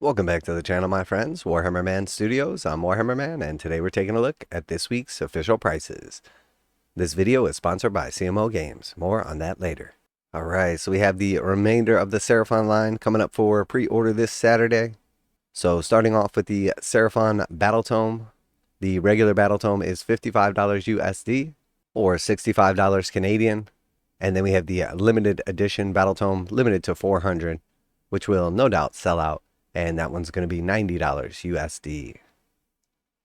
Welcome back to the channel, my friends. Warhammer Man Studios. I'm Warhammer Man, and today we're taking a look at this week's official prices. This video is sponsored by CMO Games. More on that later. Alright, so we have the remainder of the Seraphon line coming up for pre-order this Saturday. So starting off with the Seraphon Battletome. The regular Battletome is $55 USD or $65 Canadian. And then we have the limited edition Battletome, limited to 400, which will no doubt sell out. And that one's going to be $90 USD.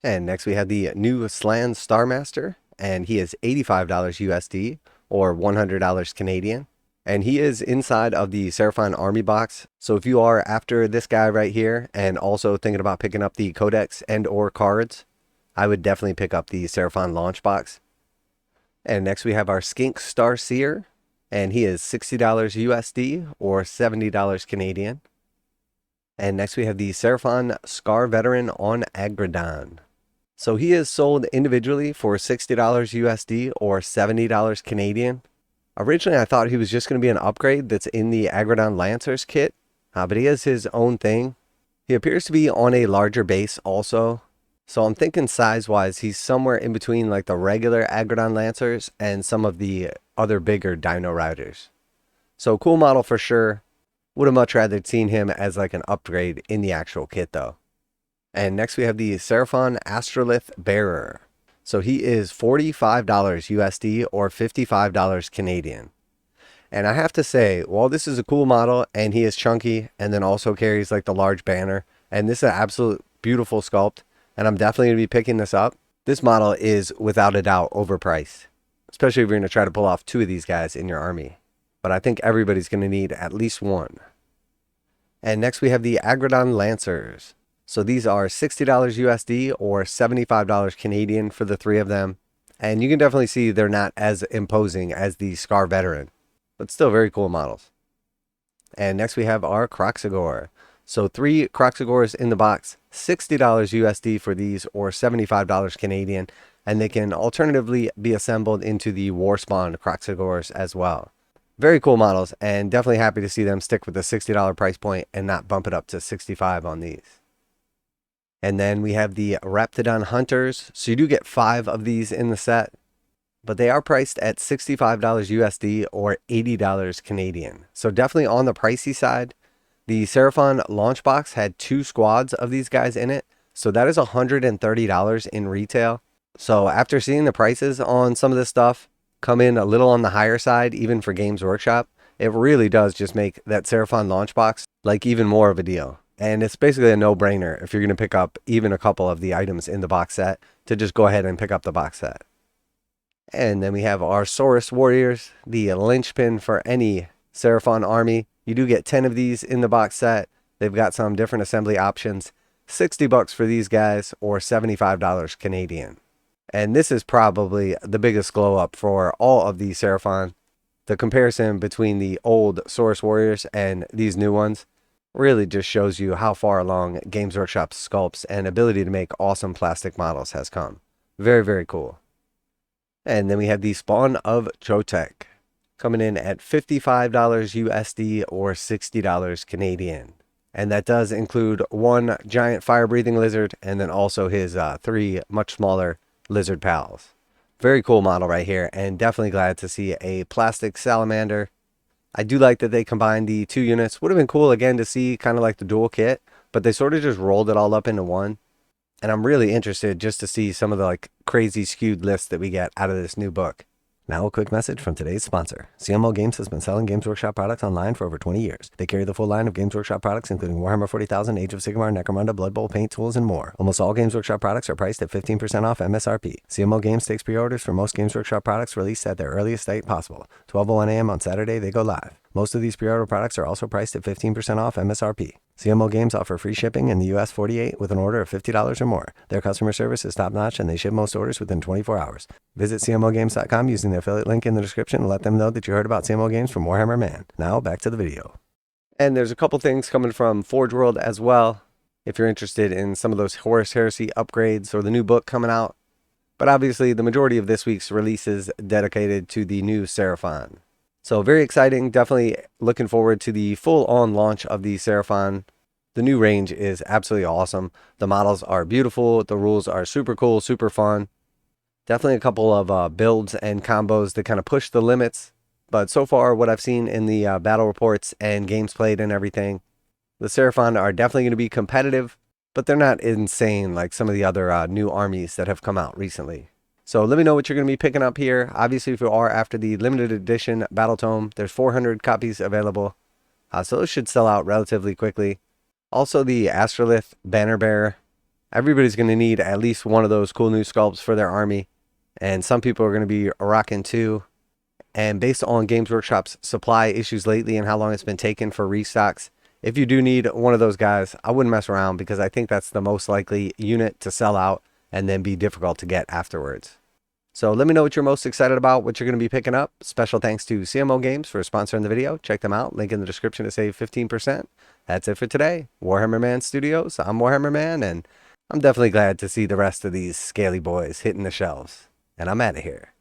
And next we have the new Slaan Starmaster, and he is $85 USD or $100 Canadian. And he is inside of the Seraphon Army box. So if you are after this guy right here and also thinking about picking up the codex and or cards, I would definitely pick up the Seraphon launch box. And next we have our Skink Starseer, and he is $60 USD or $70 Canadian. And next we have the Seraphon Scar Veteran on Aggradon. So he is sold individually for $60 USD or $70 Canadian. Originally I thought he was just going to be an upgrade that's in the Aggradon Lancers kit, but he has his own thing. He appears to be on a larger base also. So I'm thinking size-wise he's somewhere in between like the regular Aggradon Lancers and some of the other bigger Dino Riders. So cool model for sure. Would have much rather seen him as like an upgrade in the actual kit though. And next we have the Seraphon Astrolith Bearer. So he is $45 USD or $55 Canadian. And I have to say, while this is a cool model and he is chunky and then also carries like the large banner, and this is an absolute beautiful sculpt, and I'm definitely going to be picking this up, this model is without a doubt overpriced. Especially if you're going to try to pull off two of these guys in your army. But I think everybody's going to need at least one. And next we have the Aggradon Lancers. So these are $60 USD or $75 Canadian for the three of them. And you can definitely see they're not as imposing as the Scar Veteran, but still very cool models. And next we have our Kroxigor. So three Kroxigors in the box, $60 USD for these or $75 Canadian. And they can alternatively be assembled into the Warspawn Kroxigors as well. Very cool models, and definitely happy to see them stick with the $60 price point and not bump it up to $65 on these. And then we have the Raptadon Hunters. So you do get 5 of these in the set, but they are priced at $65 USD or $80 Canadian. So definitely on the pricey side. The Seraphon launch box had 2 squads of these guys in it, so that is $130 in retail. So after seeing the prices on some of this stuff come in a little on the higher side, even for Games Workshop, it really does just make that Seraphon launch box like even more of a deal. And it's basically a no-brainer if you're going to pick up even a couple of the items in the box set to just go ahead and pick up the box set. And then we have our Saurus Warriors, the linchpin for any Seraphon army. You do get 10 of these in the box set. They've got some different assembly options. $60 for these guys or $75 Canadian. And this is probably the biggest glow up for all of the Seraphon. The comparison between the old Saurus Warriors and these new ones really just shows you how far along Games Workshop's sculpts and ability to make awesome plastic models has come. Very, very cool. And then we have the Spawn of Chotec coming in at $55 USD or $60 Canadian. And that does include one giant fire-breathing lizard and then also his 3 much smaller lizard pals. Very cool model right here, and definitely glad to see a plastic salamander. I do like that they combined the 2 units. Would have been cool again to see kind of like the dual kit, but they sort of just rolled it all up into one. And I'm really interested just to see some of the like crazy skewed lists that we get out of this new book. Now a quick message from today's sponsor. CMO Games has been selling Games Workshop products online for over 20 years. They carry the full line of Games Workshop products including Warhammer 40,000, Age of Sigmar, Necromunda, Blood Bowl, paint tools, and more. Almost all Games Workshop products are priced at 15% off MSRP. CMO Games takes pre-orders for most Games Workshop products released at their earliest date possible. 12:01 a.m. on Saturday, they go live. Most of these pre-order products are also priced at 15% off MSRP. CMO Games offer free shipping in the US 48 with an order of $50 or more. Their customer service is top-notch and they ship most orders within 24 hours. Visit CMOGames.com using the affiliate link in the description and let them know that you heard about CMO Games from Warhammer Man. Now back to the video. And there's a couple things coming from ForgeWorld as well, if you're interested in some of those Horus Heresy upgrades or the new book coming out. But obviously the majority of this week's release is dedicated to the new Seraphon. So very exciting. Definitely looking forward to the full-on launch of the Seraphon. The new range is absolutely awesome. The models are beautiful. The rules are super cool, super fun. Definitely a couple of builds and combos that kind of push the limits. But so far, what I've seen in the battle reports and games played and everything, the Seraphon are definitely going to be competitive, but they're not insane like some of the other new armies that have come out recently. So let me know what you're going to be picking up here. Obviously, if you are after the limited edition Battletome, there's 400 copies available. So those should sell out relatively quickly. Also, the Astrolith Bearer. Everybody's going to need at least one of those cool new sculpts for their army. And some people are going to be rocking two. And based on Games Workshop's supply issues lately and how long it's been taken for restocks, if you do need one of those guys, I wouldn't mess around because I think that's the most likely unit to sell out and then be difficult to get afterwards. So let me know what you're most excited about, what you're going to be picking up. Special thanks to CMO Games for sponsoring the video. Check them out. Link in the description to save 15%. That's it for today. Warhammer Man Studios. I'm Warhammer Man, and I'm definitely glad to see the rest of these scaly boys hitting the shelves. And I'm out of here.